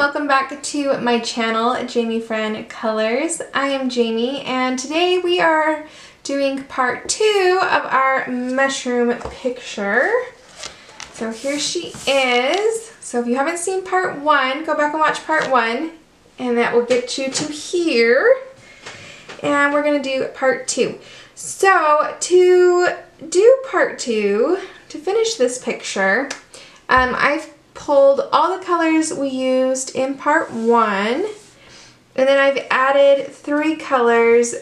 welcome back to my channel, Jamie Friend Colors. I am Jamie and today we are doing part 2 of our mushroom picture. So here she is. So if you haven't seen part 1, go back and watch part 1 and that will get you to here. And we're going to do part 2. So to do part 2, to finish this picture, I've pulled all the colors we used in part 1, and then I've added 3 colors,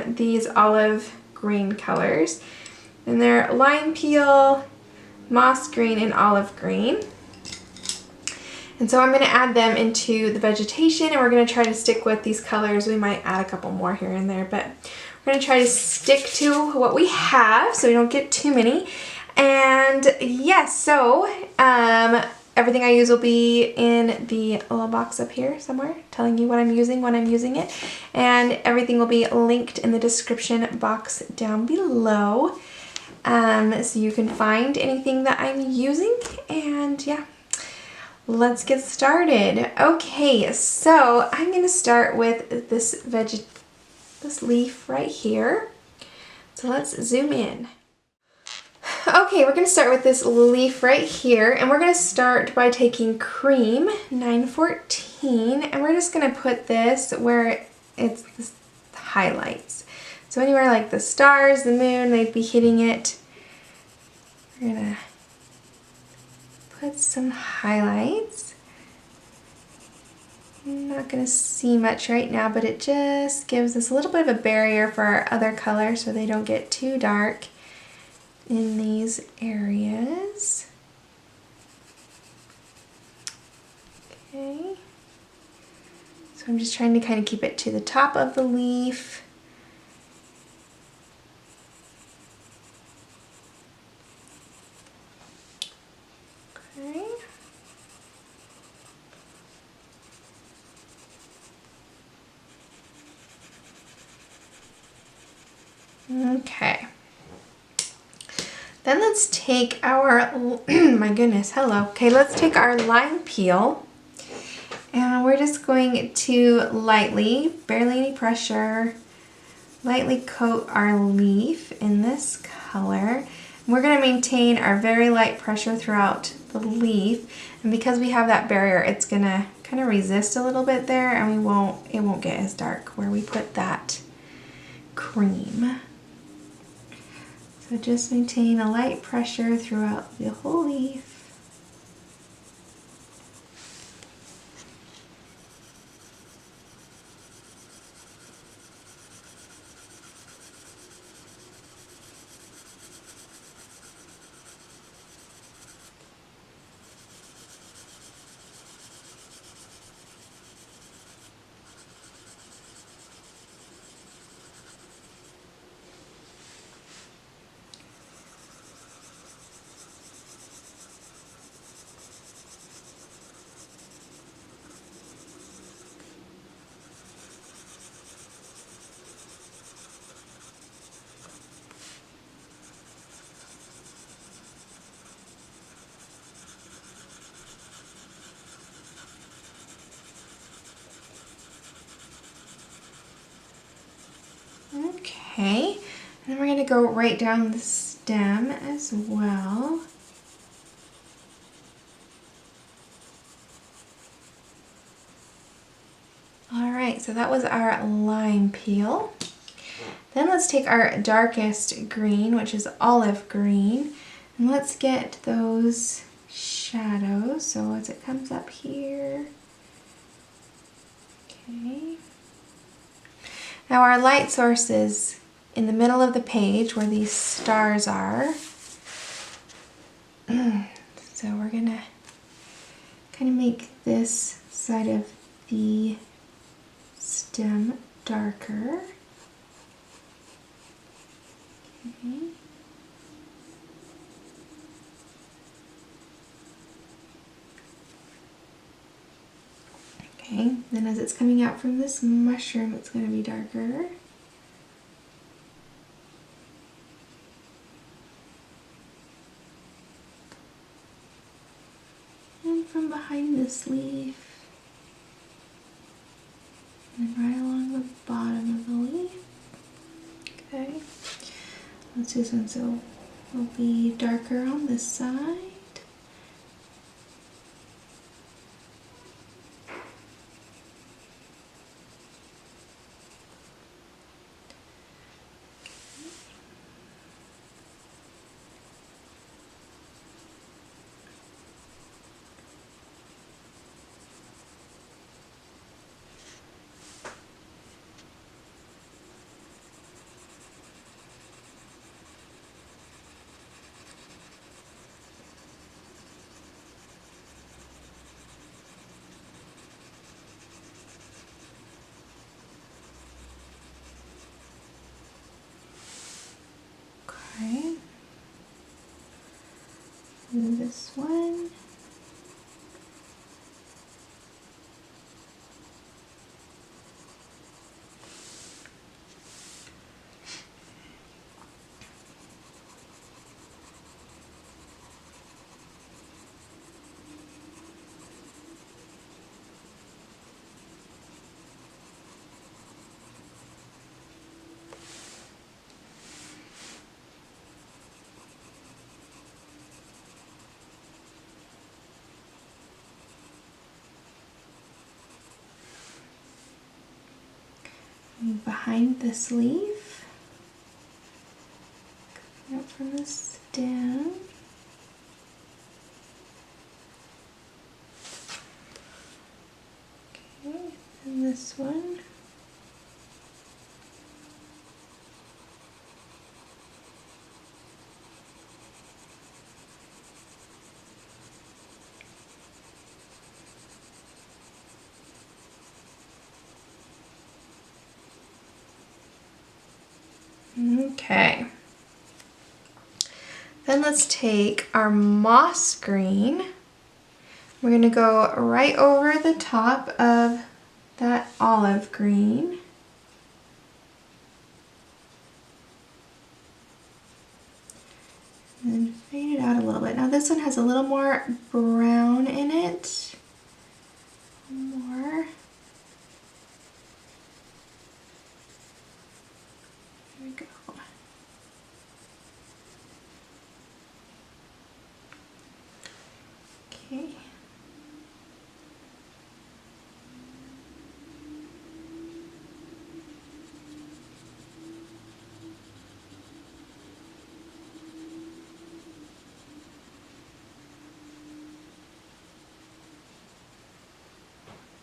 these olive green colors, and they're Limepeel, moss green, and olive green. And so I'm going to add them into the vegetation, and we're going to try to stick with these colors. We might add a couple more here and there, but we're going to try to stick to what we have so we don't get too many. And yes, so everything I use will be in the little box up here somewhere, telling you what I'm using when I'm using it. And everything will be linked in the description box down below. So you can find anything that I'm using. And yeah, let's get started. Okay, so I'm going to start with this leaf right here. So let's zoom in. Okay, we're going to start with this leaf right here, and we're going to start by taking cream 914, and we're just going to put this where it's the highlights. So anywhere like the stars, the moon, they'd be hitting it. We're going to put some highlights. I'm not going to see much right now, but it just gives us a little bit of a barrier for our other colors so they don't get too dark in these areas. Okay, so I'm just trying to kind of keep it to the top of the leaf. Okay. Okay. Then let's take our, my goodness, hello. Okay, let's take our Limepeel, and we're just going to lightly, barely any pressure, lightly coat our leaf in this color. We're going to maintain our very light pressure throughout the leaf, and because we have that barrier, it's going to kind of resist a little bit there, and it won't get as dark where we put that cream. So just maintain a light pressure throughout the whole leaf. Okay, and then we're going to go right down the stem as well. Alright, so that was our Limepeel. Then let's take our darkest green, which is olive green, and let's get those shadows. So as it comes up here. Okay. Now our light source is in the middle of the page where these stars are. So we're going to kind of make this side of the stem darker. Okay. Okay, then as it's coming out from this mushroom, it's going to be darker. And from behind this leaf. And right along the bottom of the leaf. Okay. Let's do some, so it'll be darker on this side. Okay. And this one. Behind this leaf, coming up from the stem. Okay, and this one. Okay. Then let's take our moss green. We're going to go right over the top of that olive green. And then fade it out a little bit. Now this one has a little more brown in it. More. There we go. Okay.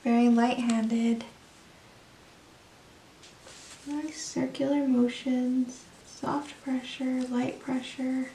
Very light-handed. Nice circular motions, soft pressure, light pressure.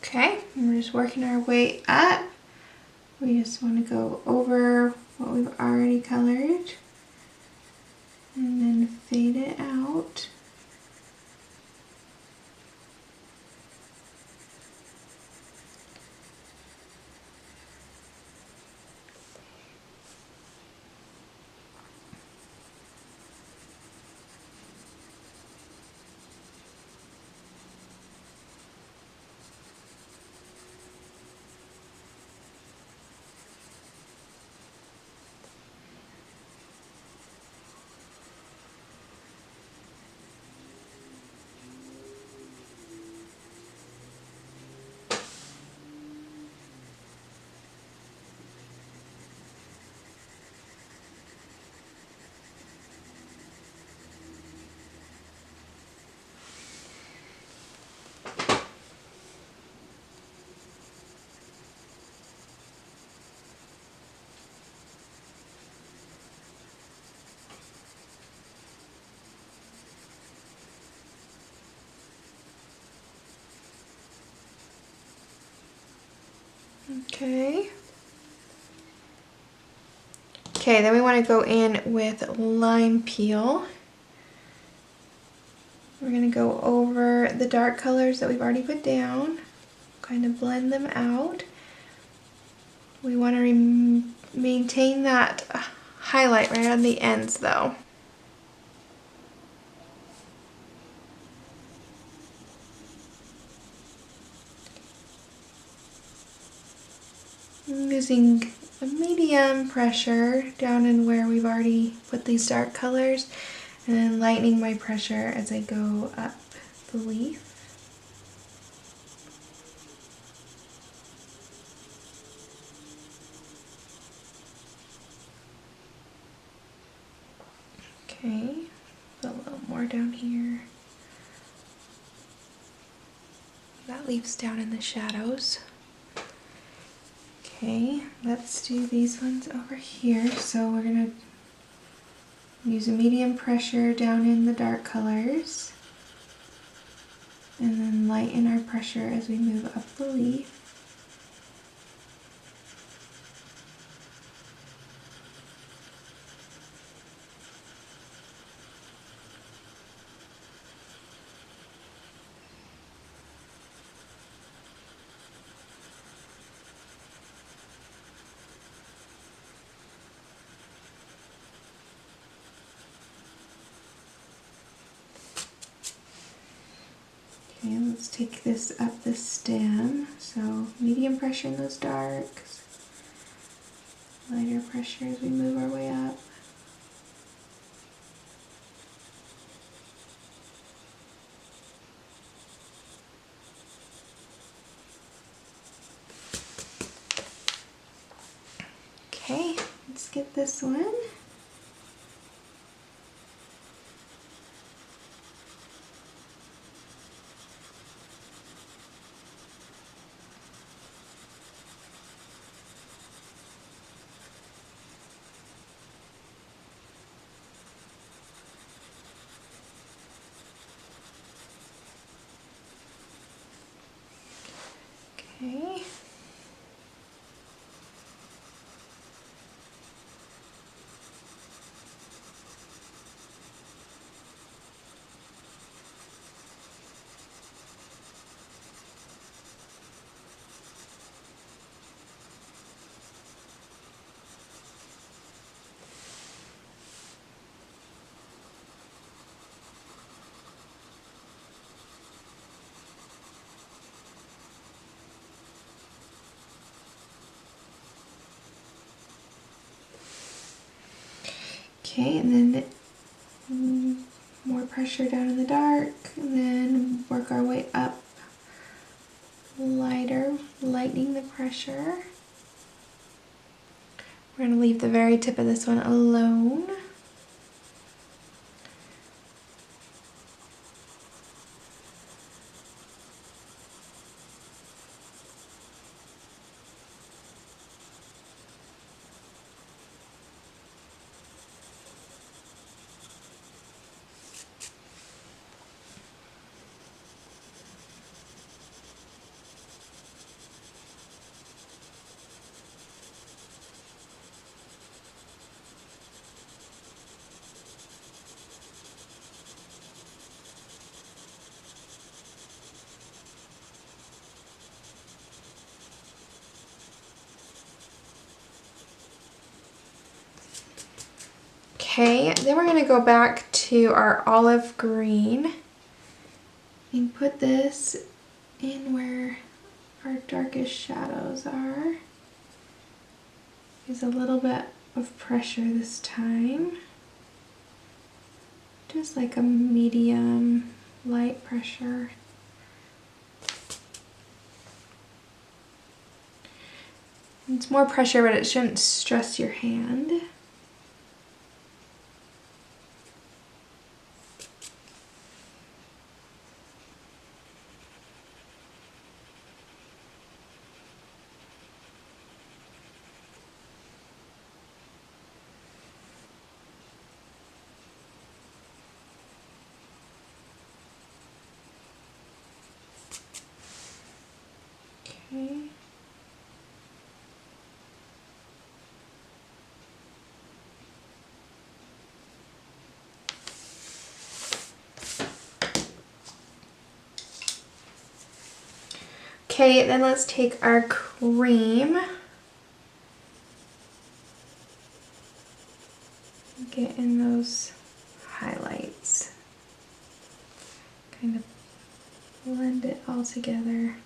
Okay, and we're just working our way up. We just want to go over what we've already colored and then fade it out. Okay. Okay, then we want to go in with Limepeel. We're going to go over the dark colors that we've already put down, kind of blend them out. We want to maintain that highlight right on the ends though. I'm using a medium pressure down in where we've already put these dark colors, and then lightening my pressure as I go up the leaf. Okay, put a little more down here. That leaves down in the shadows. Okay, let's do these ones over here. So we're gonna use a medium pressure down in the dark colors, and then lighten our pressure as we move up the leaf. Okay, let's take this up the stem. So medium pressure in those darks, lighter pressure as we move our way up. Okay, let's get this one. Okay. Okay, and then more pressure down in the dark, and then work our way up lighter, lightening the pressure. We're going to leave the very tip of this one alone. Okay, then we're going to go back to our olive green and put this in where our darkest shadows are. Use a little bit of pressure this time. Just like a medium light pressure. It's more pressure, but it shouldn't stress your hand. Okay. Okay, then let's take our cream. Get in those highlights. Kind of blend it all together.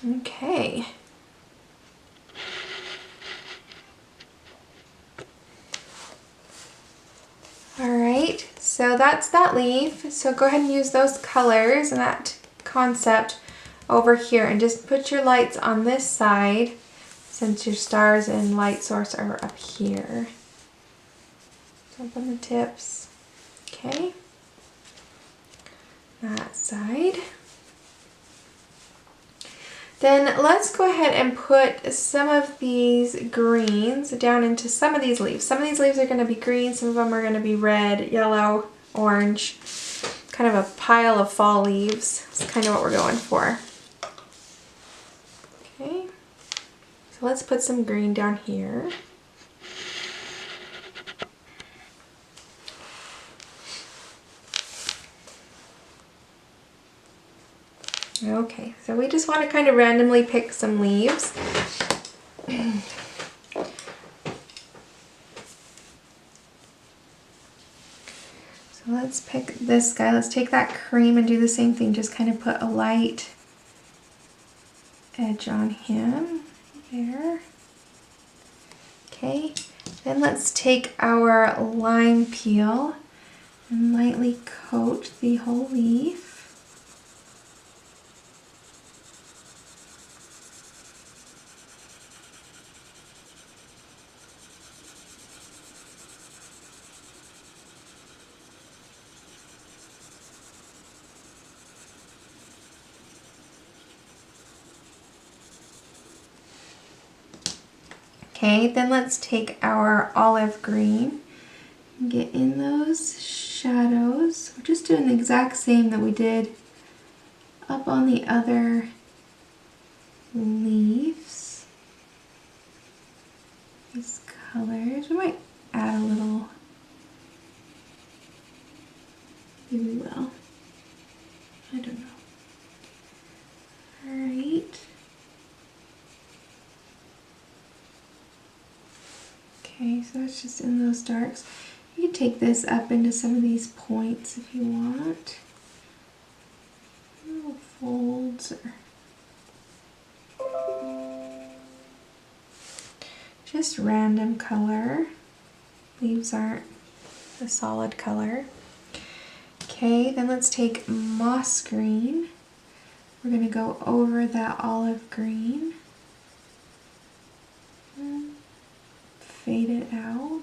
Okay. Alright, so that's that leaf. So go ahead and use those colors and that concept over here and just put your lights on this side since your stars and light source are up here. Jump on the tips. Okay. That side. Then let's go ahead and put some of these greens down into some of these leaves. Some of these leaves are going to be green, some of them are going to be red, yellow, orange. Kind of a pile of fall leaves. That's kind of what we're going for. Okay, so let's put some green down here. Okay, so we just want to kind of randomly pick some leaves. So let's pick this guy. Let's take that cream and do the same thing. Just kind of put a light edge on him there. Okay, then let's take our lime peel and lightly coat the whole leaf. Okay, then let's take our olive green and get in those shadows. We're just doing the exact same that we did up on the other leaves. These colors, we might add a little, maybe we will, I don't know. Alright. Okay, so it's just in those darks. You can take this up into some of these points if you want. Little folds or just random color. Leaves aren't a solid color. Okay, then let's take moss green. We're going to go over that olive green. Fade it out.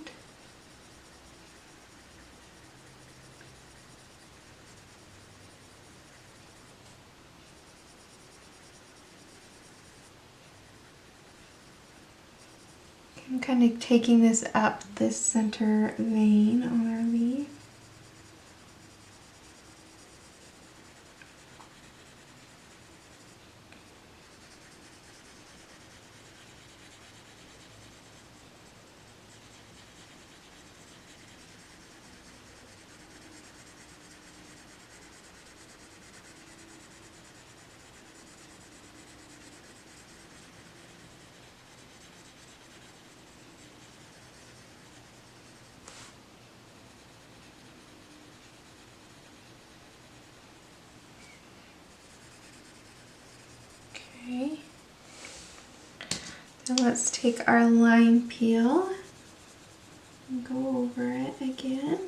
I'm kind of taking this up this center vein on our leaf. Okay, now let's take our lime peel go over it again.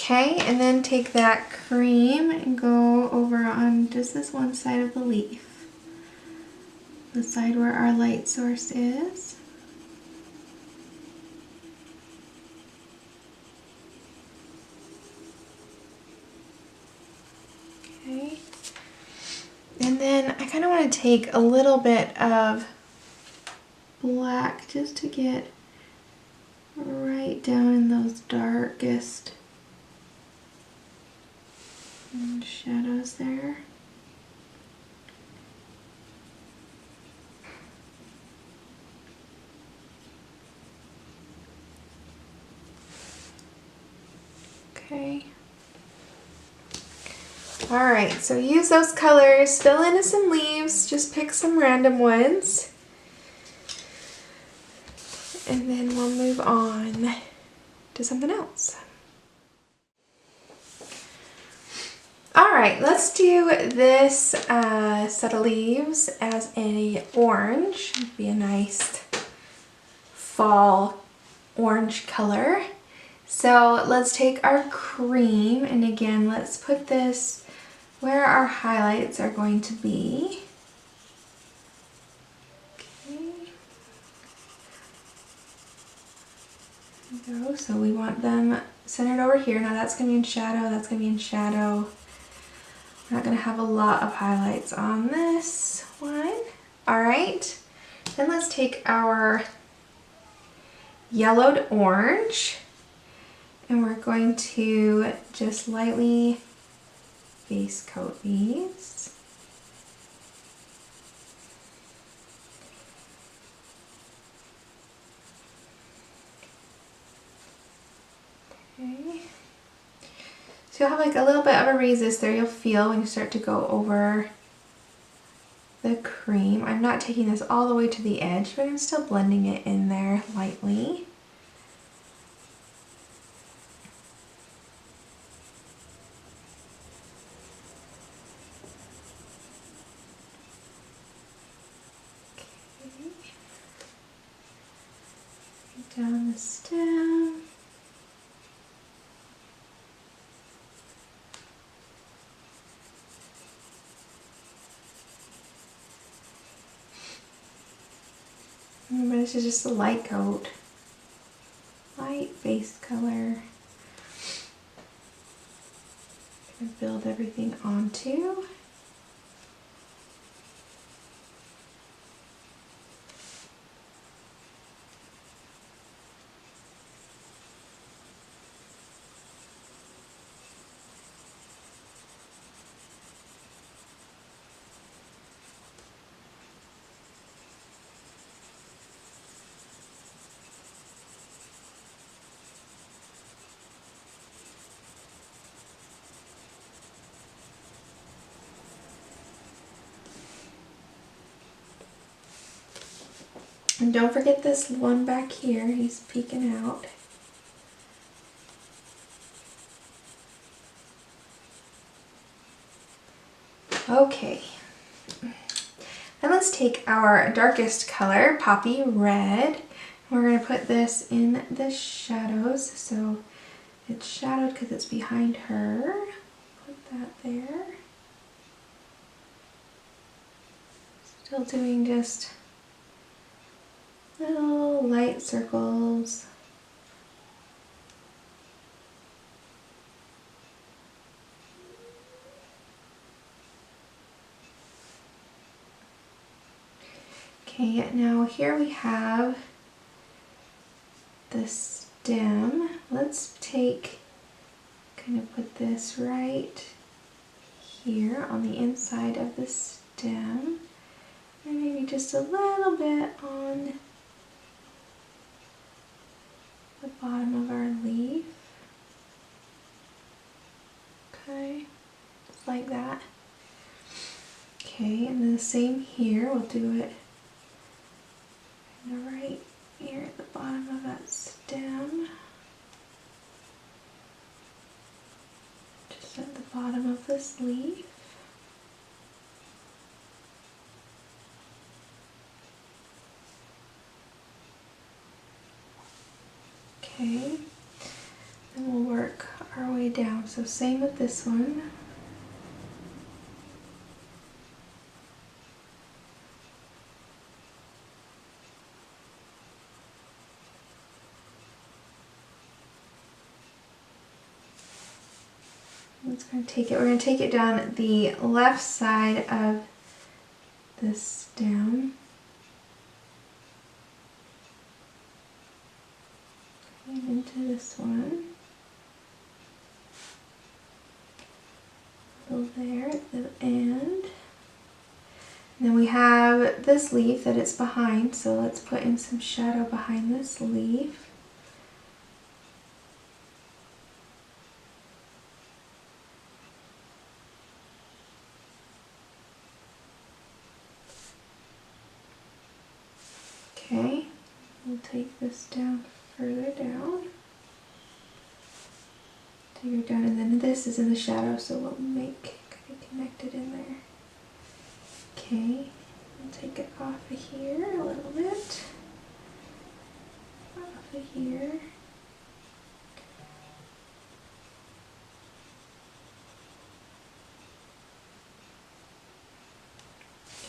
Okay, and then take that cream and go over on just this one side of the leaf. The side where our light source is. Okay. And then I kind of want to take a little bit of black just to get right down in those darkest shadows there. Okay. Alright, so use those colors, fill in some leaves, just pick some random ones. And then we'll move on to something else. Alright, let's do this set of leaves as a orange. It'd be a nice fall orange color. So let's take our cream, and again, let's put this where our highlights are going to be. Okay. There we go. So we want them centered over here. Now that's going to be in shadow, that's going to be in shadow. We're not going to have a lot of highlights on this one. Alright, then let's take our yellowed orange and we're going to just lightly base coat these. Okay. So you'll have like a little bit of a resist there, you'll feel when you start to go over the cream. I'm not taking this all the way to the edge, but I'm still blending it in there lightly. Okay. Down the stem. Remember, this is just a light coat, light base color. Gonna build everything onto. And don't forget this one back here, he's peeking out. Okay, then let's take our darkest color, Poppy Red. We're going to put this in the shadows, so it's shadowed because it's behind her. Put that there. Still doing just little light circles Okay, now here we have the stem. Let's kind of put this right here on the inside of the stem, and maybe just a little bit on the bottom of our leaf. Okay, just like that. Okay, and then the same here, we'll do it right here at the bottom of that stem. Just at the bottom of this leaf. Okay, then we'll work our way down. So same with this one. We're going to take it down the left side of the stem. And into this one. So there at the end. And then we have this leaf that it's behind, so let's put in some shadow behind this leaf. Okay, we'll take this down further down. Take it down, and then this is in the shadow, so we'll make kind of connected in there. Okay, we'll take it off of here a little bit. Off of here.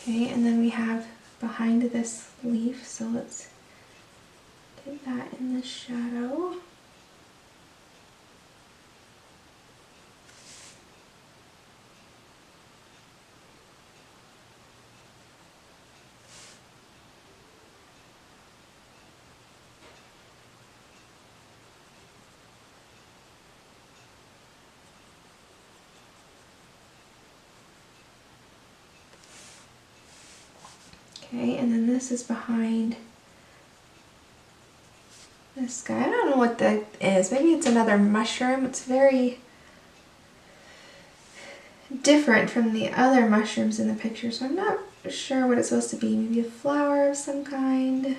Okay, and then we have behind this leaf, so let's get that in the shadow. Okay, and then this is behind this guy. I don't know what that is. Maybe it's another mushroom. It's very different from the other mushrooms in the picture, so I'm not sure what it's supposed to be. Maybe a flower of some kind,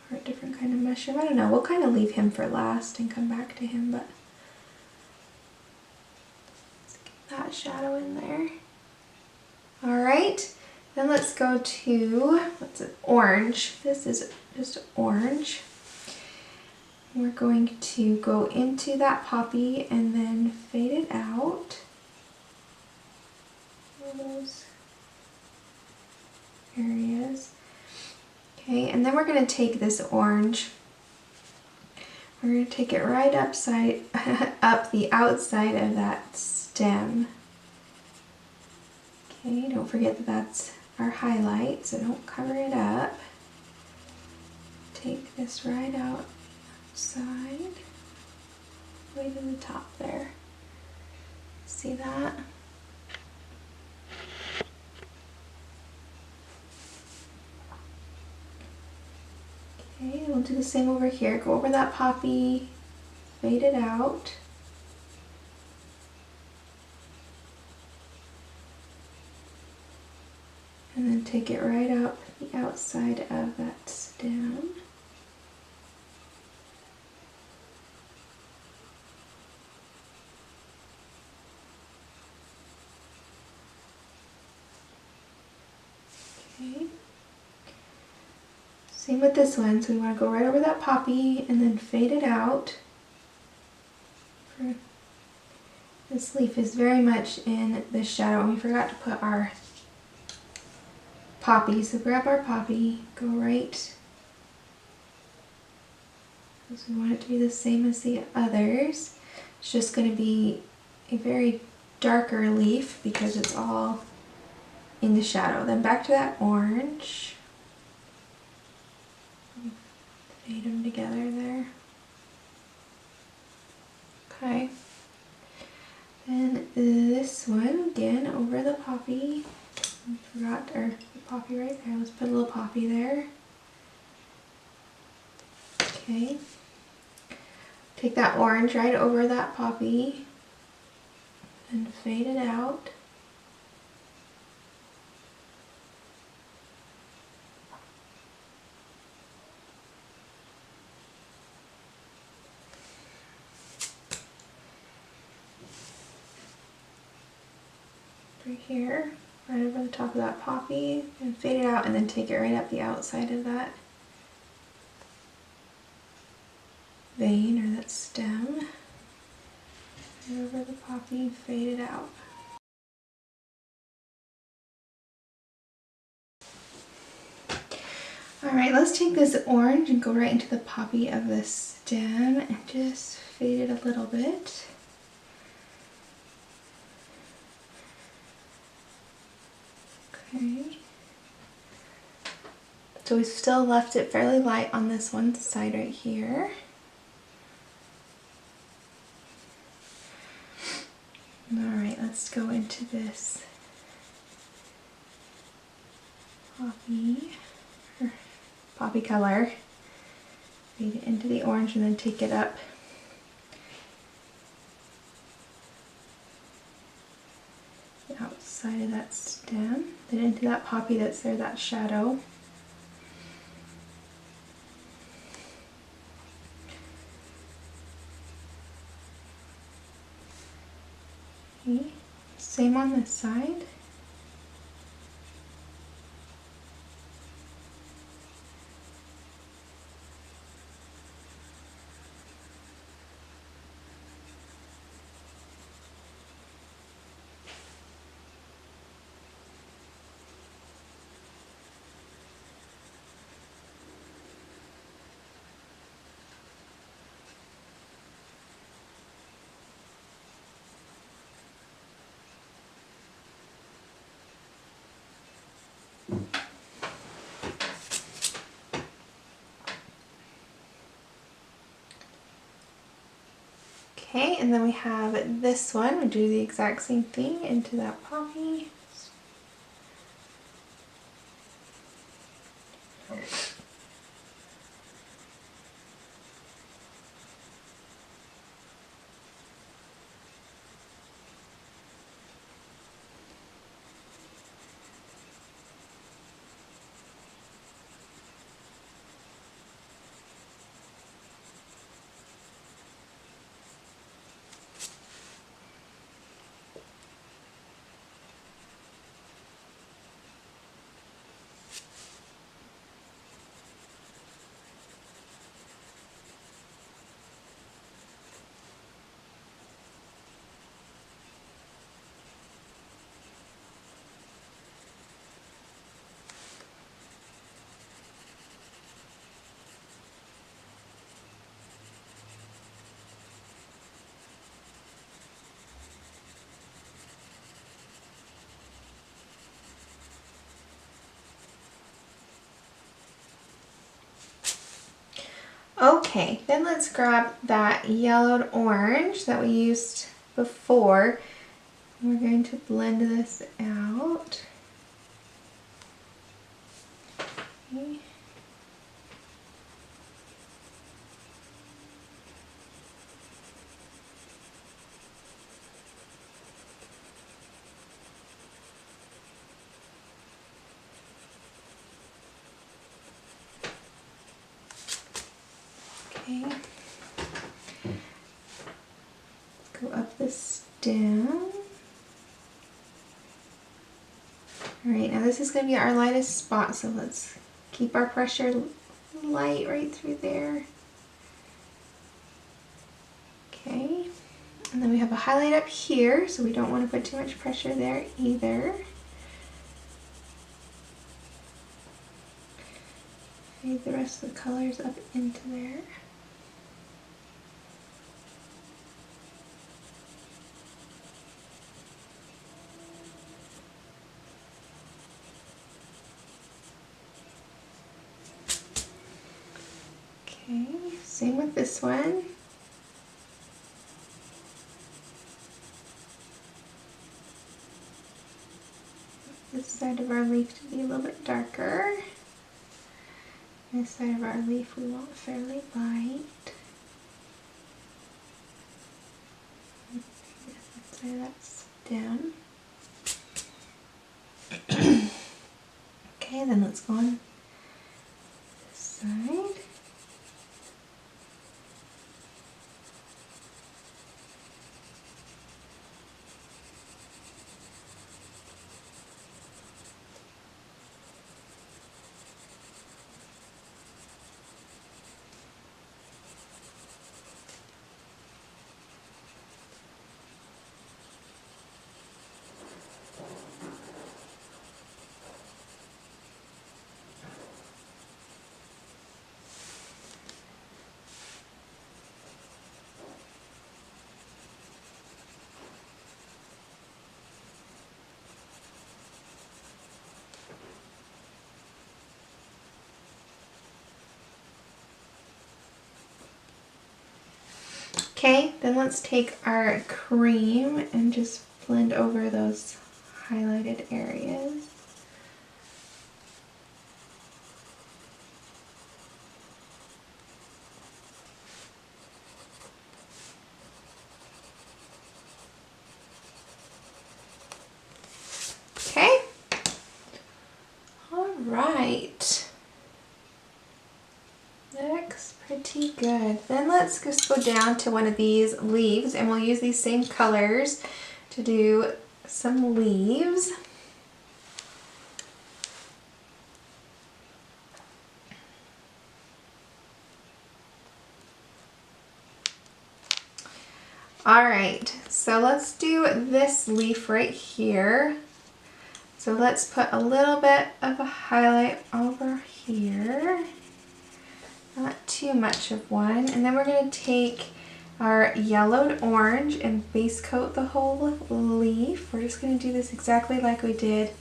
or a different kind of mushroom. I don't know. We'll kind of leave him for last and come back to him, but let's get that shadow in there. Alright. Then let's go to, what's it, orange. This is just orange. We're going to go into that poppy and then fade it out. All those areas. Okay, and then we're going to take this orange. We're going to take it right up the outside of that stem. Okay, don't forget that that's our highlight, so don't cover it up. Take this right outside, way to the top there. See that? Okay, we'll do the same over here. Go over that poppy, fade it out. And then take it right up the outside of that stem. Okay. Same with this one. So we want to go right over that poppy and then fade it out. This leaf is very much in the shadow, and we forgot to put our poppy, so grab our poppy, go right, because we want it to be the same as the others. It's just going to be a very darker leaf because it's all in the the shadow. Then back to that orange. Fade them together there. Okay. Then this one again over the poppy. I forgot, or the poppy right there. Let's put a little poppy there. Okay. Take that orange right over that poppy and fade it out. Right here, right over the top of that poppy, and fade it out, and then take it right up the outside of that vein or that stem. Right over the poppy, fade it out. Alright, let's take this orange and go right into the poppy of the stem and just fade it a little bit. Okay. So we still left it fairly light on this one side right here. Alright, let's go into this poppy color. Fade it into the orange and then take it up the outside of that stem. Then into that poppy that's there, that shadow. Okay. Same on this side. Okay, and then we have this one. We do the exact same thing into that poppy. Okay, then let's grab that yellowed orange that we used before. We're going to blend this out. Okay. Okay. Go up the stem. Alright, now this is going to be our lightest spot, so let's keep our pressure light right through there. Okay, and then we have a highlight up here, so we don't want to put too much pressure there either. Fade the rest of the colors up into there. Same with this one. This side of our leaf to be a little bit darker. This side of our leaf we want fairly light. This side that's down. Okay, then let's go on this side. Okay, then let's take our cream and just blend over those highlighted areas. Okay. All right. Looks pretty good. Then let's just go down to one of these leaves and we'll use these same colors to do some leaves. All right, so let's do this leaf right here. So let's put a little bit of a highlight over here. Not too much of one. And then we're going to take our yellowed orange and base coat the whole leaf. We're just going to do this exactly like we did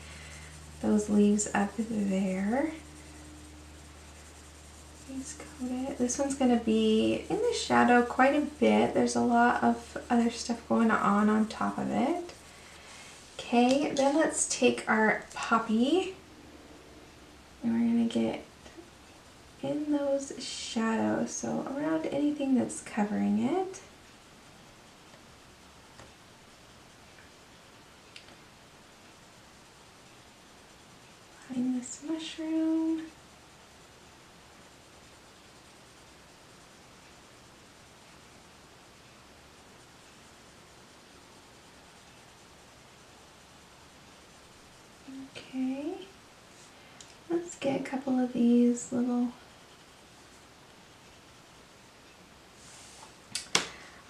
those leaves up there. Base coat it. This one's going to be in the shadow quite a bit. There's a lot of other stuff going on top of it. Okay, then let's take our poppy and we're going to get in those shadows, so around anything that's covering it. Find this mushroom. Okay, let's get a couple of these little.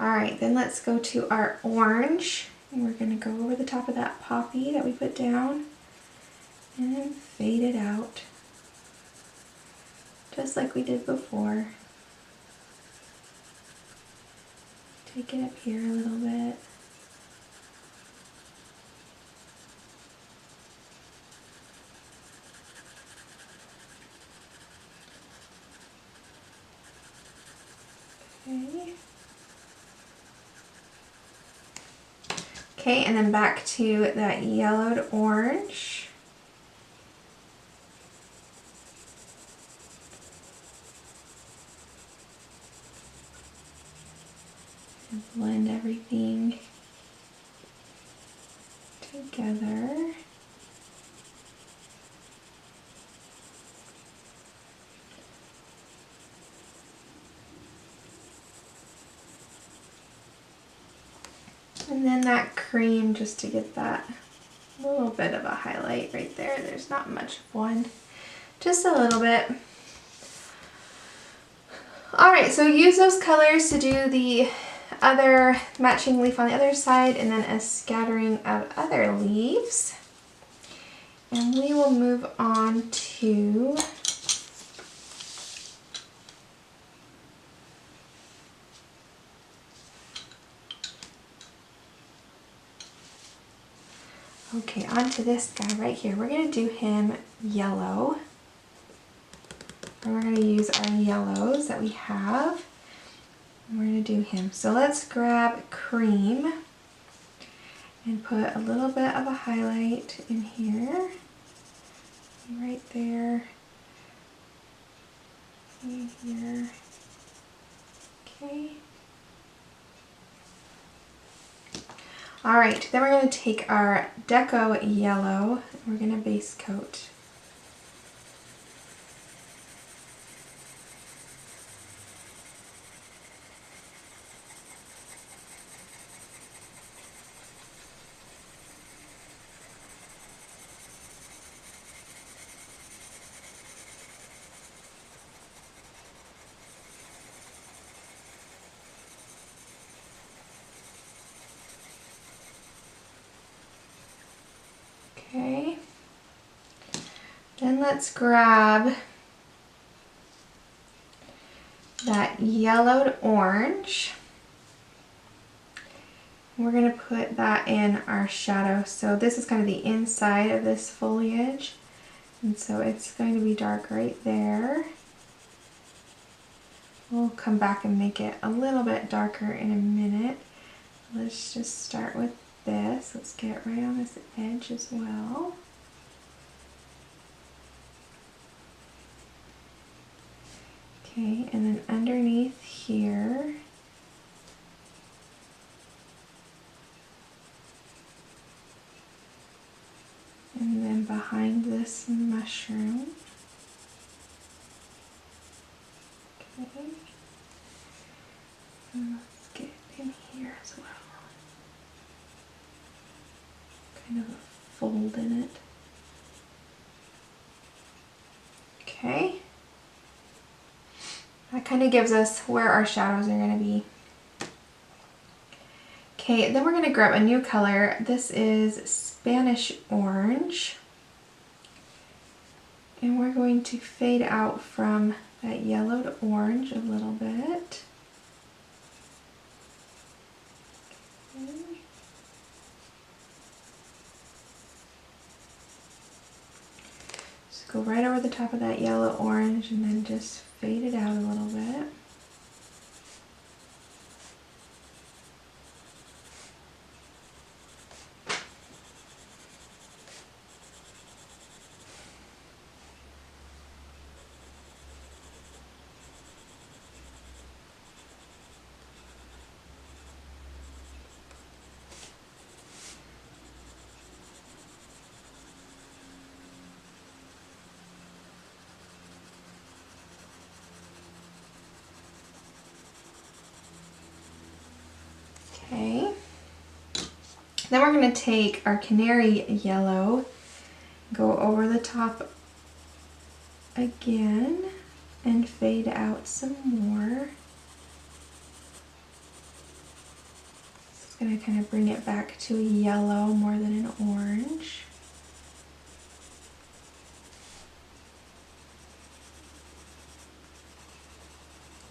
Alright, then let's go to our orange, and we're going to go over the top of that poppy that we put down and fade it out, just like we did before. Take it up here a little bit. Okay. Okay, and then back to that yellowed orange. And blend everything together. And then that cream just to get that little bit of a highlight right there. There's not much of one, just a little bit. Alright, so use those colors to do the other matching leaf on the other side and then a scattering of other leaves. And we will move on to okay, onto this guy right here. We're going to do him yellow. And we're going to use our yellows that we have. We're gonna do him. So let's grab cream and put a little bit of a highlight in here, right there, right here. Okay. All right, then we're gonna take our Deco Yellow and we're gonna base coat. Okay, then let's grab that yellowed orange. We're going to put that in our shadow. So this is kind of the inside of this foliage, and so it's going to be dark right there. We'll come back and make it a little bit darker in a minute. Let's just start with this. Let's get it right on this edge as well. Okay, and then underneath here, and then behind this mushroom. Okay, and let's get in here as well. Kind of a fold in it. Okay. That kind of gives us where our shadows are going to be. Okay, then we're going to grab a new color. This is Spanish Orange. And we're going to fade out from that yellowed orange a little bit. Okay. Just go right over the top of that yellow orange and then just fade it out a little bit. Okay, then we're going to take our Canary Yellow, go over the top again, and fade out some more. It's going to kind of bring it back to a yellow more than an orange.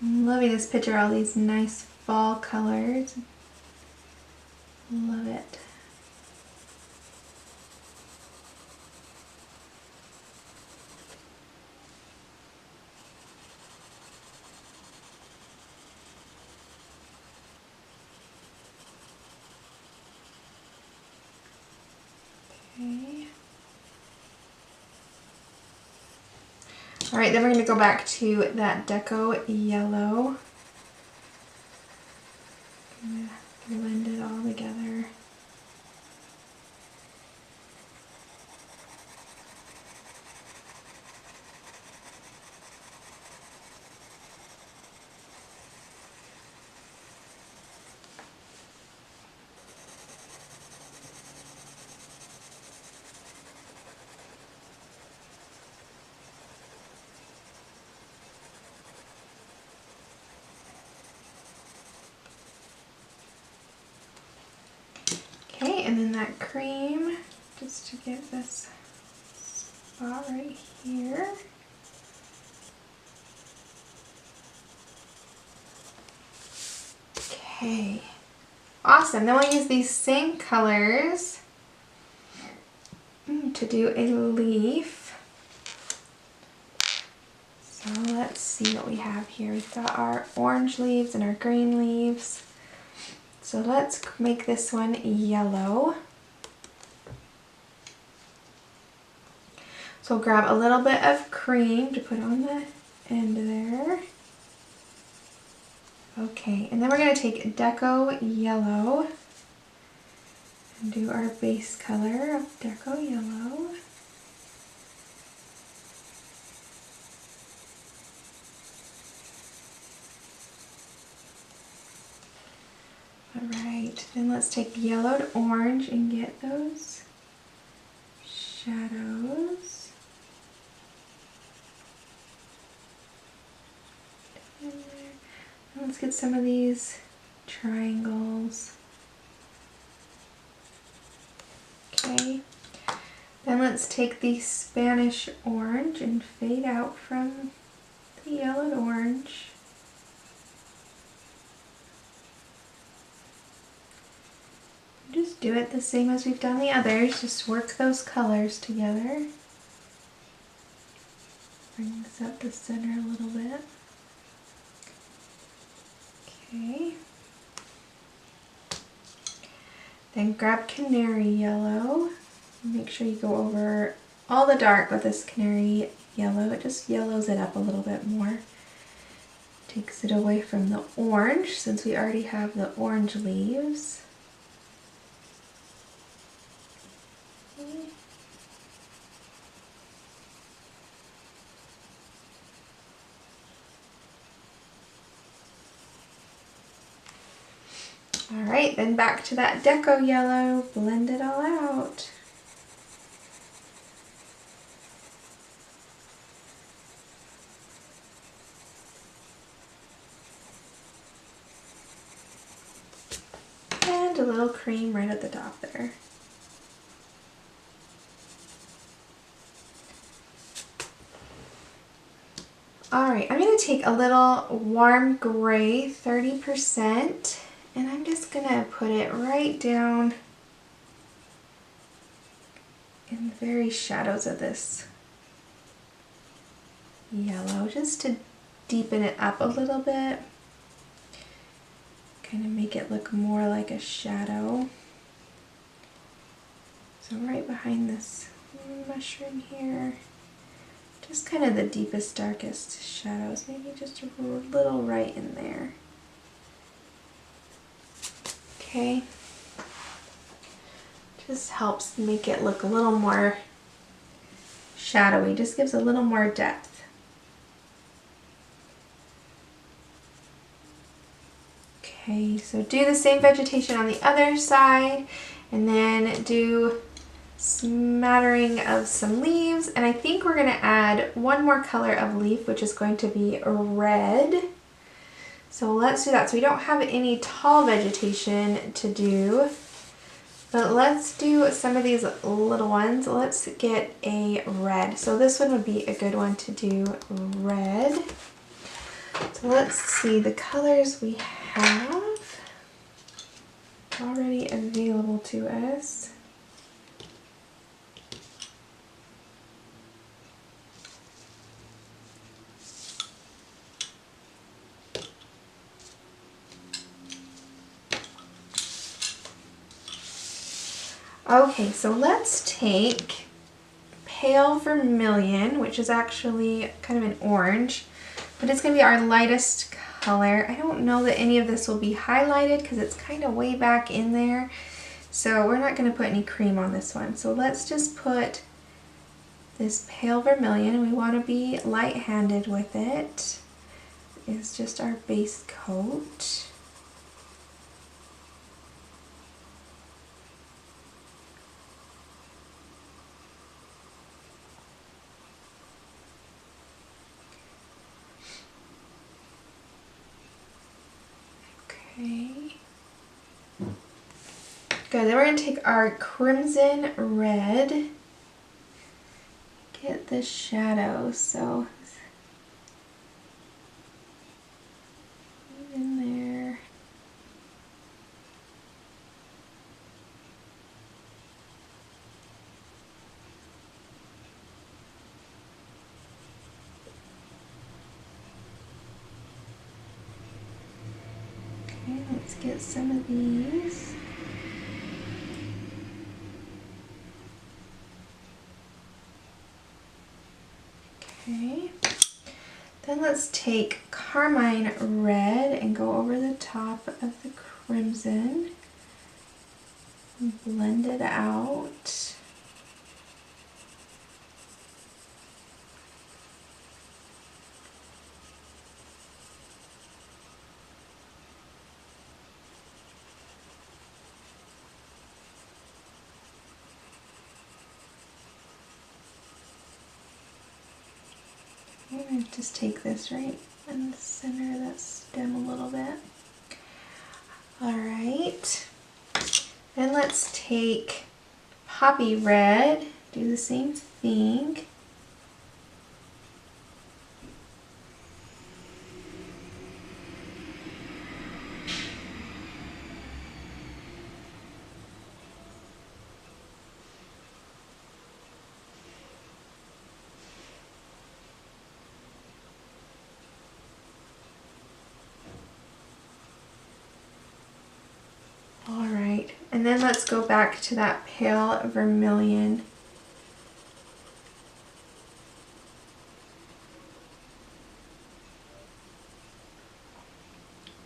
I'm loving this picture, all these nice fall colors. Love it. Okay. All right, then we're going to go back to that Deco Yellow. Blend it all together. Okay, and then that cream, just to get this spot right here. Okay, awesome. Then we'll use these same colors to do a leaf. So let's see what we have here. We've got our orange leaves and our green leaves. So let's make this one yellow. So we'll grab a little bit of cream to put on the end there. Okay, and then we're going to take Deco Yellow and do our base color of Deco Yellow. Alright, then let's take yellowed orange and get those shadows. And let's get some of these triangles. Okay, then let's take the Spanish orange and fade out from the yellowed orange. Just do it the same as we've done the others, just work those colors together. Bring this up the center a little bit. Okay. Then grab Canary Yellow. Make sure you go over all the dark with this Canary Yellow. It just yellows it up a little bit more. Takes it away from the orange since we already have the orange leaves. Alright, then back to that Deco Yellow, blend it all out. And a little cream right at the top there. Alright, I'm going to take a little warm gray, 30%. And I'm just going to put it right down in the very shadows of this yellow, just to deepen it up a little bit. Kind of make it look more like a shadow. So right behind this mushroom here, just kind of the deepest, darkest shadows, maybe just a little right in there. Okay, just helps make it look a little more shadowy, just gives a little more depth. Okay, so do the same vegetation on the other side and then do smattering of some leaves, and I think we're going to add one more color of leaf, which is going to be red. So let's do that. So we don't have any tall vegetation to do, but let's do some of these little ones. Let's get a red. So this one would be a good one to do red. So let's see the colors we have already available to us. Okay, so let's take Pale Vermillion, which is actually kind of an orange, but it's going to be our lightest color. I don't know that any of this will be highlighted because it's kind of way back in there, so we're not going to put any cream on this one. So let's just put this Pale Vermillion, and we want to be light-handed with it. It's just our base coat. Okay. Good, then we're going to take our crimson red, get the shadow, so in there. Okay, let's get some of these. Okay, then let's take Carmine red and go over the top of the crimson and blend it out. I'm going to just take this right in the center of that stem a little bit. Alright, then let's take Poppy red, do the same thing. Alright, and then let's go back to that pale vermilion.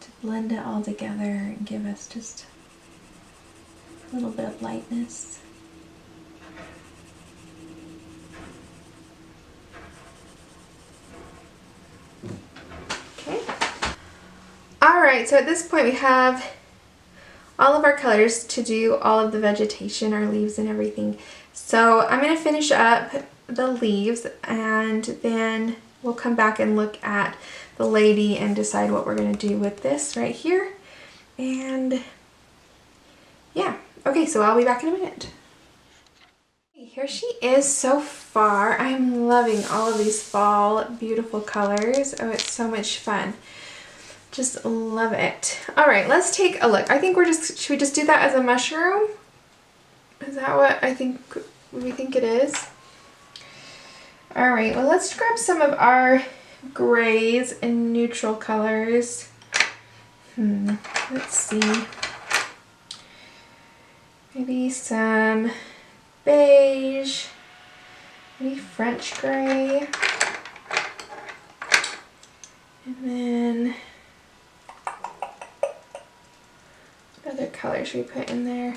To blend it all together and give us just a little bit of lightness. Okay. Alright, so at this point we have all of our colors to do all of the vegetation, our leaves and everything. So I'm going to finish up the leaves and then we'll come back and look at the lady and decide what we're going to do with this right here. And yeah, okay, so I'll be back in a minute. Here she is so far. I'm loving all of these fall beautiful colors. Oh, it's so much fun. Just love it. All right, let's take a look. I think should we just do that as a mushroom? Is that what we think it is? All right, well, let's grab some of our grays and neutral colors. Let's see. Maybe some beige, maybe French gray, and then what other color should we put in there?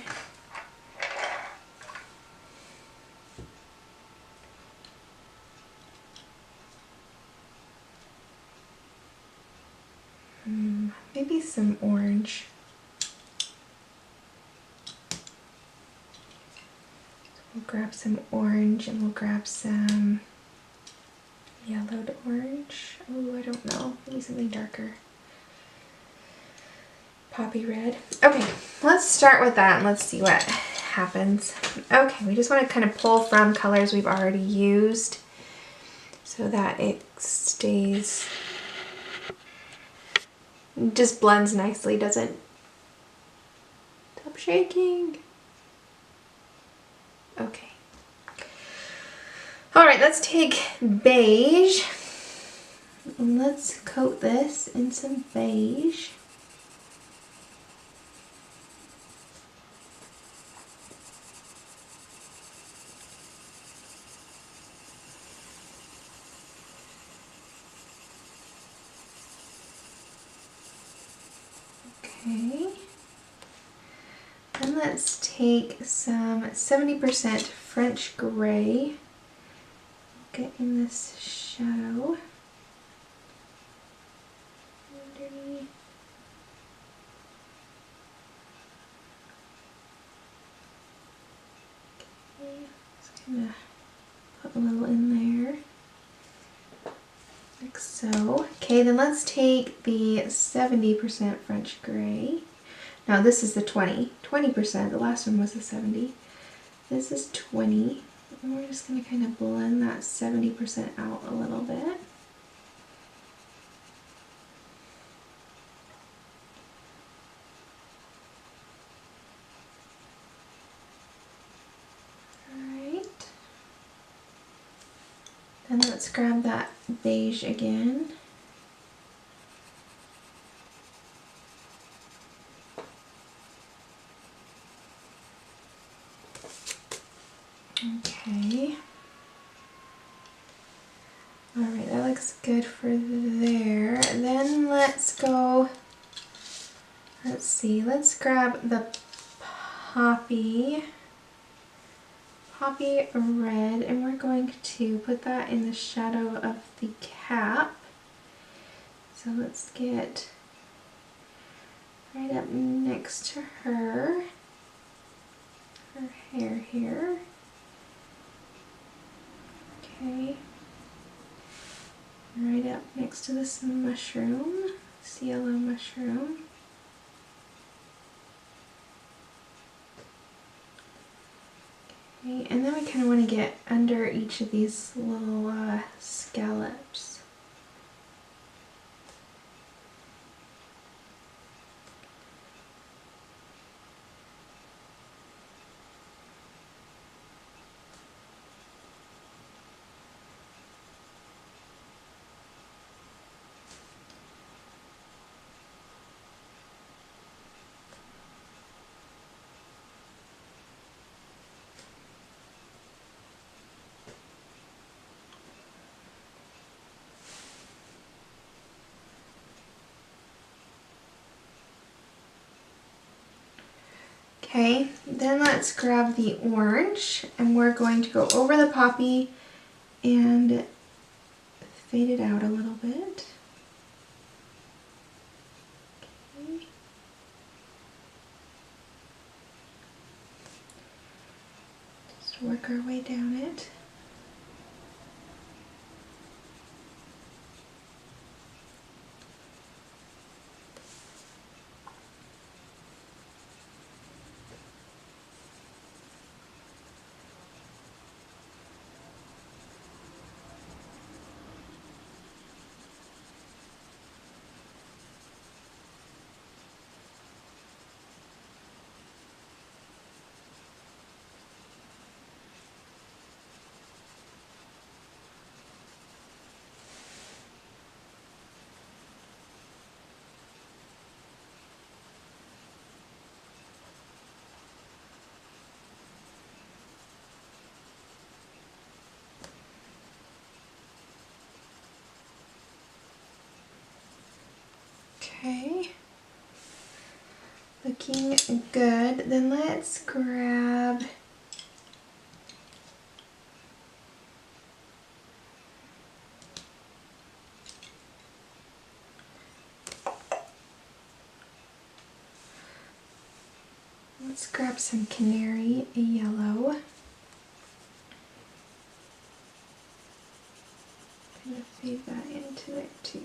Maybe some orange. We'll grab some orange and we'll grab some yellowed orange. Oh, I don't know. Maybe something darker. Poppy red. Okay, let's start with that and let's see what happens. Okay, we just want to kind of pull from colors we've already used so that it stays, just blends nicely, doesn't stop shaking. Okay. All right, let's take beige and let's coat this in some beige. Okay. Then let's take some 70% French gray, get in this shadow underneath. Okay, just kind of put a little in there, like so. Okay, then let's take the 70% French gray. Now this is the 20%, the last one was the 70. This is 20, and we're just going to kind of blend that 70% out a little bit. Alright. Then let's grab that beige again. Alright, that looks good for there. Then let's go, let's see, let's grab the poppy red, and we're going to put that in the shadow of the cap. So let's get right up next to her hair here. Okay. Right up next to this mushroom, this yellow mushroom. Okay, and then we kind of want to get under each of these little scallops. Okay, then let's grab the orange, and we're going to go over the poppy and fade it out a little bit. Okay. Just work our way down it. Okay, looking good. Then let's grab some Canary Yellow. I'm going to fade that into it too.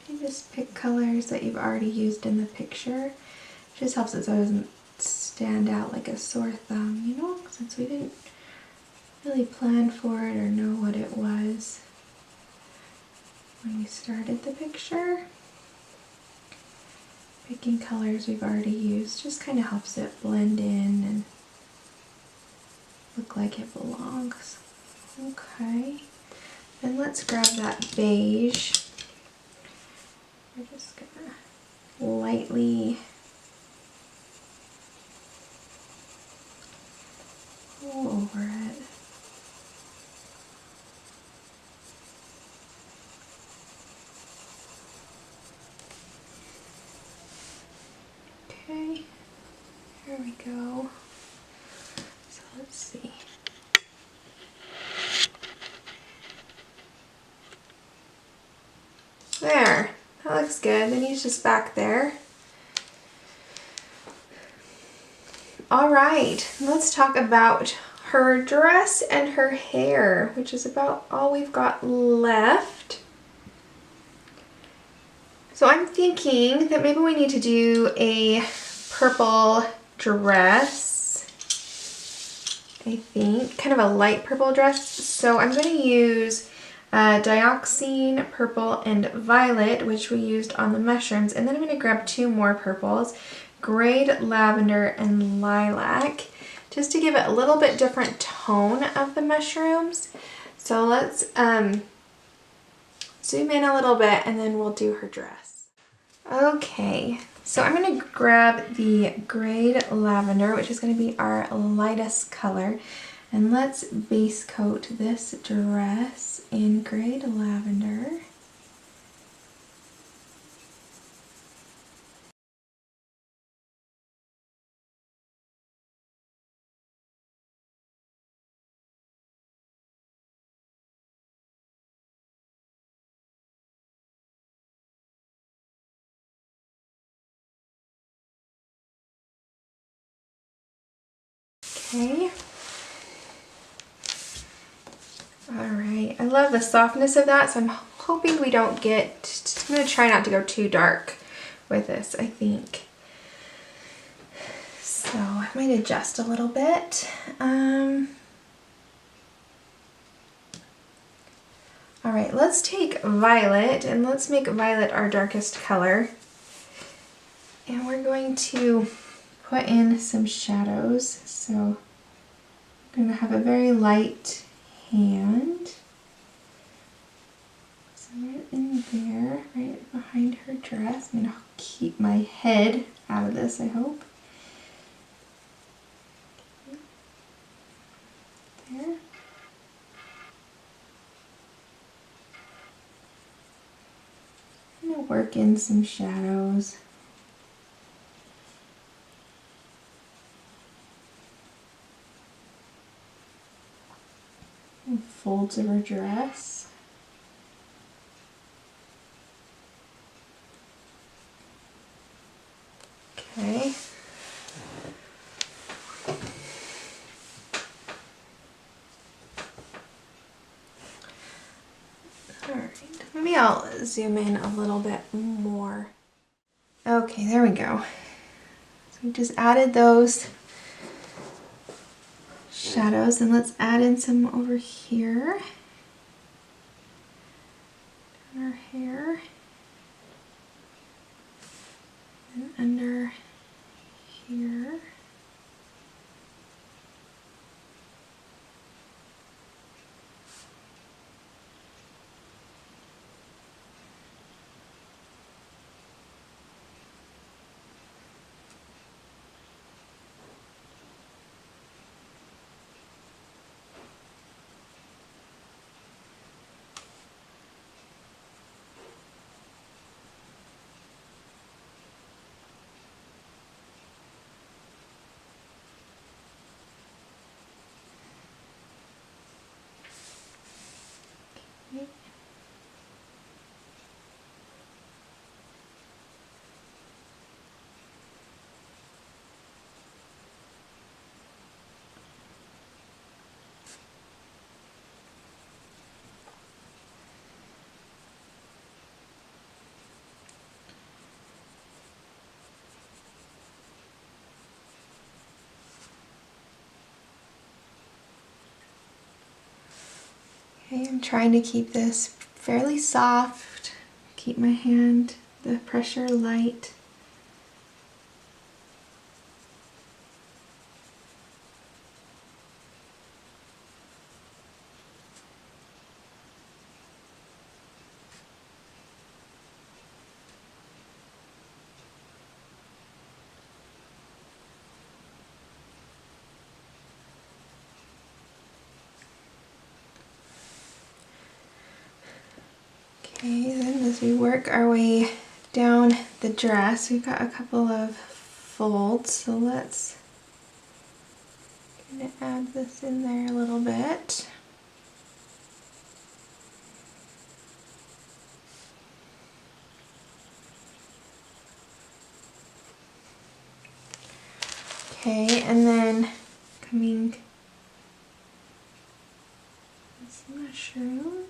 You just pick colors that you've already used in the picture. It just helps it so it doesn't stand out like a sore thumb, you know, since we didn't really plan for it or know what it was when we started the picture. Picking colors we've already used just kind of helps it blend in and look like it belongs. Okay, then let's grab that beige. We're just gonna lightly go over it. Okay, here we go. So let's see. There, that looks good. Then he's just back there. All right, let's talk about her dress and her hair, which is about all we've got left. So I'm thinking that maybe we need to do a purple dress, I think, kind of a light purple dress. So I'm going to use Dioxazine Purple and Violet, which we used on the mushrooms, and then I'm going to grab two more purples, Grade Lavender and Lilac, just to give it a little bit different tone of the mushrooms. So let's zoom in a little bit and then we'll do her dress. Okay, so I'm going to grab the grade lavender, which is going to be our lightest color, and let's base coat this dress in grade lavender. Okay. Alright, I love the softness of that, so I'm hoping we don't get, I'm going to try not to go too dark with this, I think. So I might adjust a little bit. Alright, let's take violet and let's make violet our darkest color. And we're going to put in some shadows. So I'm going to have a very light hand. So right in there, right behind her dress. I'm going to keep my head out of this, I hope. There. I'm going to work in some shadows. And folds of her dress. Okay. Alright, maybe I'll zoom in a little bit more. Okay, there we go. So we just added those shadows, and let's add in some over here. On her hair. And under here. Okay, I'm trying to keep this fairly soft, keep my hand, the pressure light. Okay, then as we work our way down the dress, we've got a couple of folds, so let's kind of add this in there a little bit. Okay, and then coming with some mushrooms.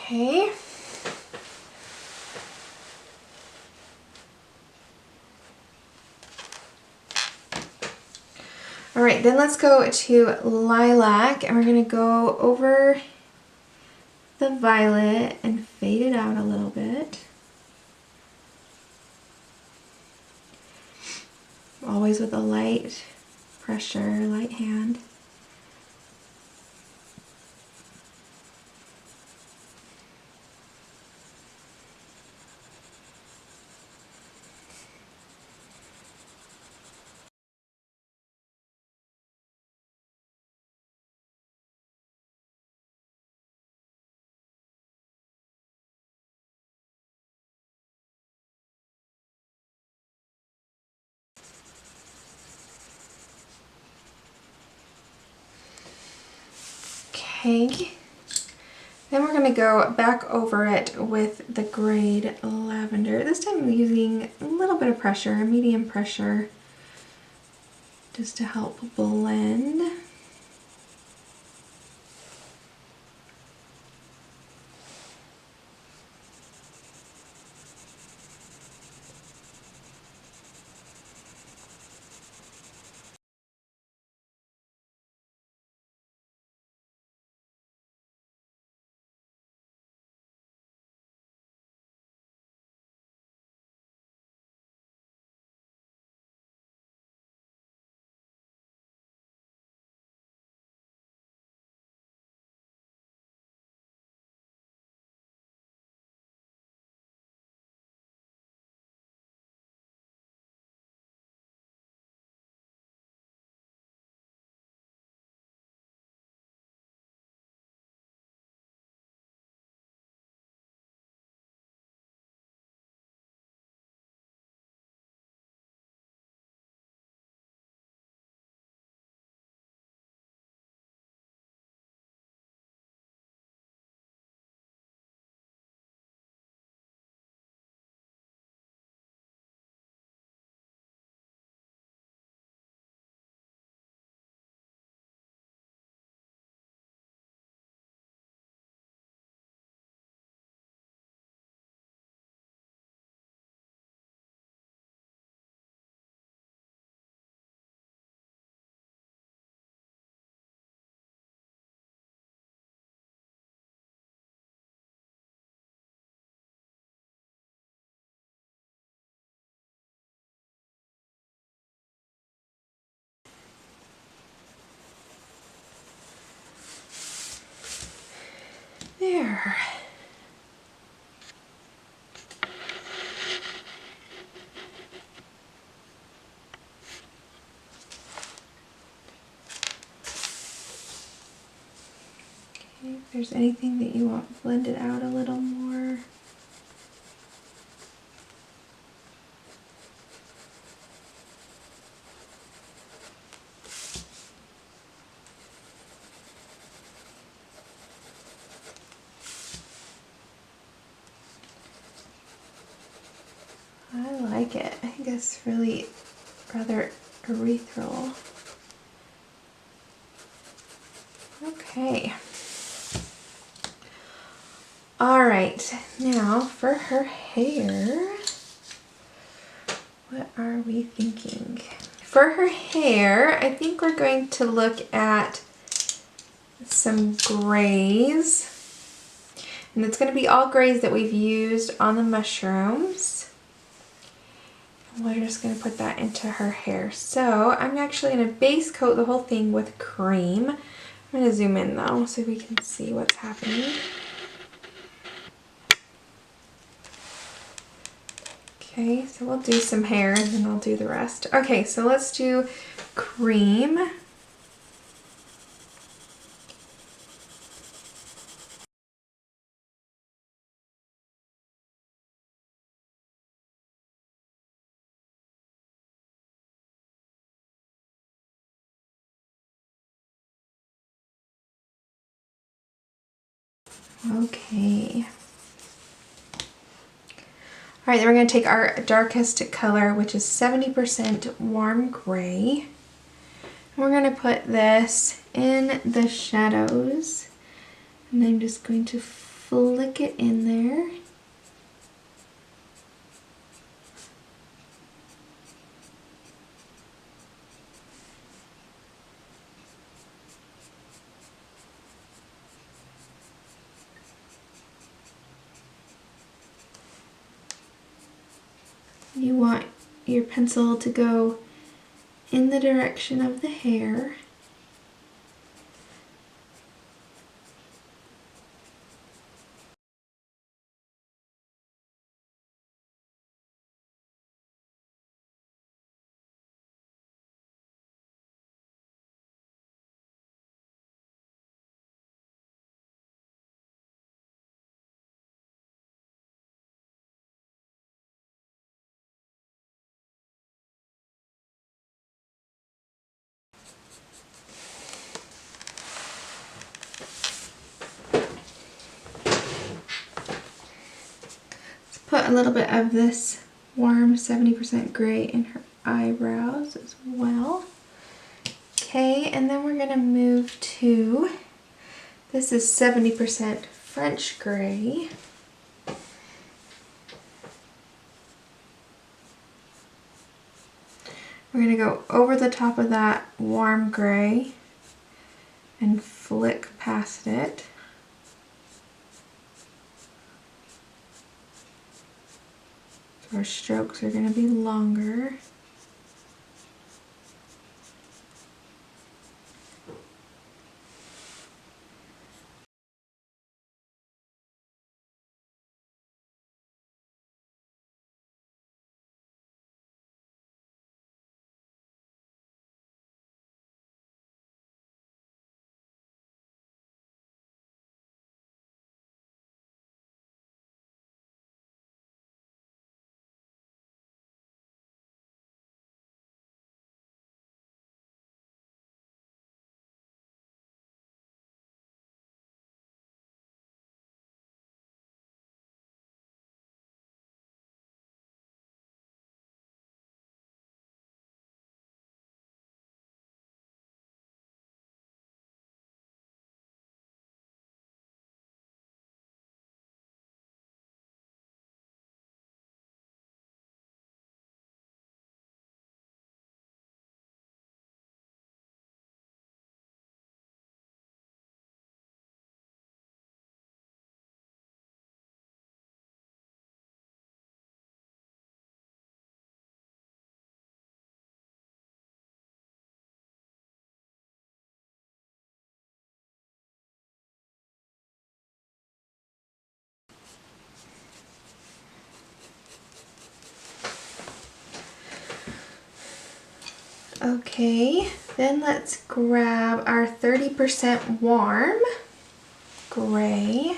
Okay. All right, then let's go to Lilac, and we're gonna go over the violet and fade it out a little bit. Always with a light pressure, light hand. Okay, then we're going to go back over it with the grade Lavender. This time I'm using a little bit of pressure, medium pressure, just to help blend. There. Okay, if there's anything that you want blended out a little more. I like it. I think it's really rather ethereal. Okay. All right, now for her hair, what are we thinking? For her hair, I think we're going to look at some grays. And it's going to be all grays that we've used on the mushrooms. And we're just going to put that into her hair. So I'm actually going to base coat the whole thing with cream. I'm going to zoom in though so we can see what's happening. Okay, so we'll do some hair and then I'll do the rest. Okay, so let's do cream. Okay. All right, then we're going to take our darkest color, which is 70% warm gray. We're going to put this in the shadows. And I'm just going to flick it in there. You want your pencil to go in the direction of the hair. Put a little bit of this warm 70% gray in her eyebrows as well. Okay, and then we're gonna move to, this is 70% French gray. We're gonna go over the top of that warm gray and flick past it. So our strokes are gonna be longer. Okay, then let's grab our 30% warm gray.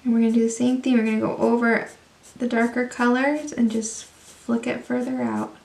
And we're gonna do the same thing. We're gonna go over the darker colors and just flick it further out.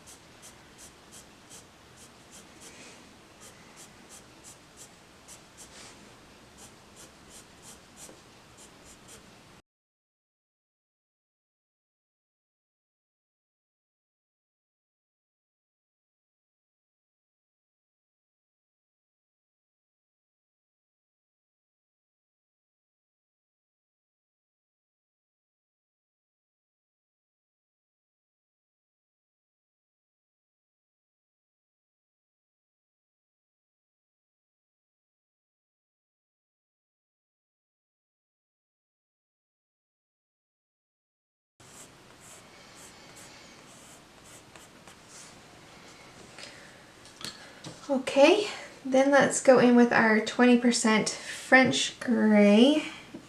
Okay, then let's go in with our 20% French gray.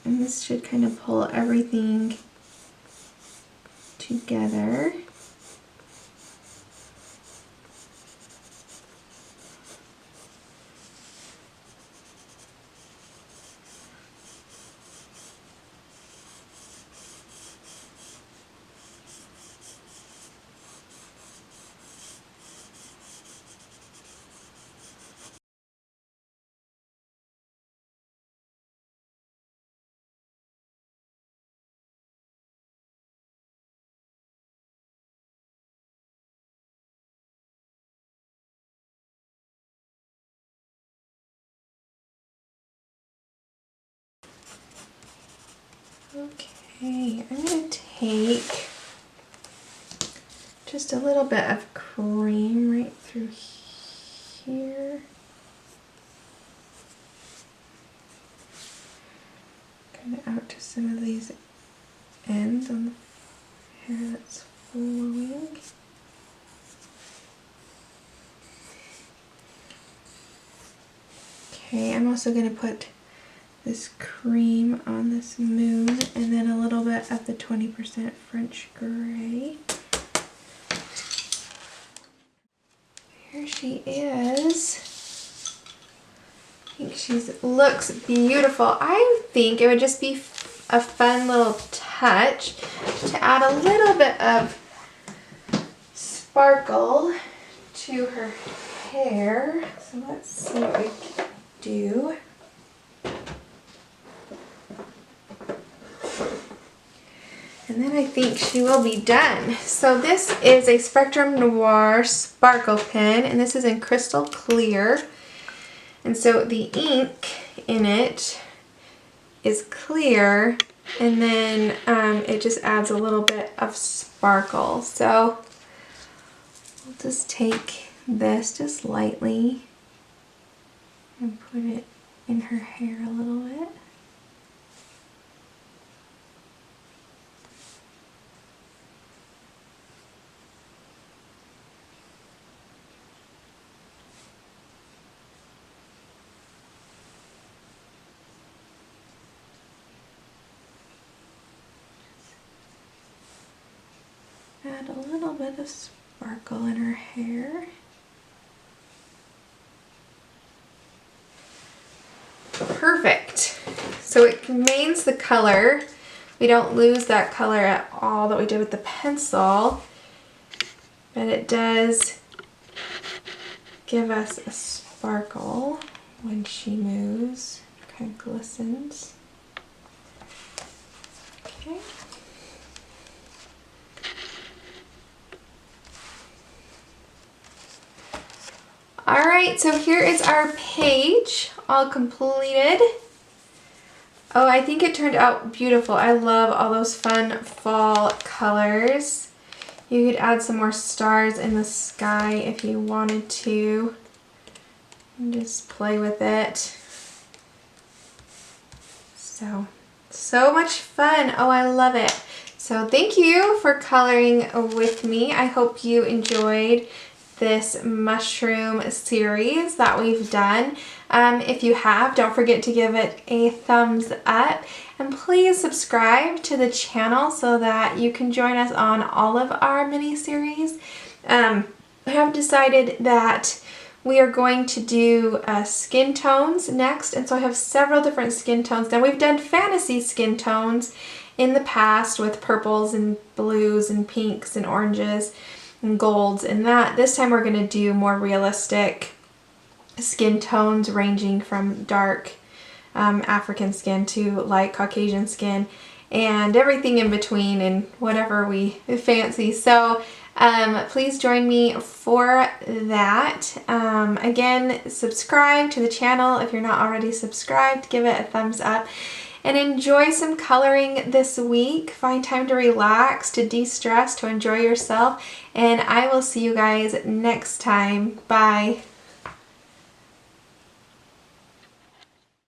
And this should kind of pull everything together. Okay, I'm going to take just a little bit of cream right through here. Kind of out to some of these ends on the hair that's flowing. Okay, I'm also going to put this cream on this moon and then a little bit of the 20% French gray. Here she is. I think she looks beautiful. I think it would just be a fun little touch to add a little bit of sparkle to her hair. So let's see what we can do. And then I think she will be done. So this is a Spectrum Noir Sparkle Pen, and this is in crystal clear. And so the ink in it is clear, and then it just adds a little bit of sparkle. So I'll just take this just lightly and put it in her hair a little bit. Add a little bit of sparkle in her hair. Perfect. So it remains the color. We don't lose that color at all that we did with the pencil, but it does give us a sparkle when she moves. It kind of glistens. Okay. Alright, so here is our page all completed. Oh, I think it turned out beautiful. I love all those fun fall colors. You could add some more stars in the sky if you wanted to. And just play with it. So much fun. Oh, I love it. So thank you for coloring with me. I hope you enjoyed this mushroom series that we've done. If you have, don't forget to give it a thumbs up, and please subscribe to the channel so that you can join us on all of our mini series. I have decided that we are going to do skin tones next, and so I have several different skin tones. Now, we've done fantasy skin tones in the past with purples and blues and pinks and oranges and golds, and this time we're going to do more realistic skin tones ranging from dark African skin to light Caucasian skin and everything in between and whatever we fancy. So please join me for that. Again, subscribe to the channel if you're not already subscribed. Give it a thumbs up. And enjoy some coloring this week. Find time to relax, to de-stress, to enjoy yourself. And I will see you guys next time. Bye.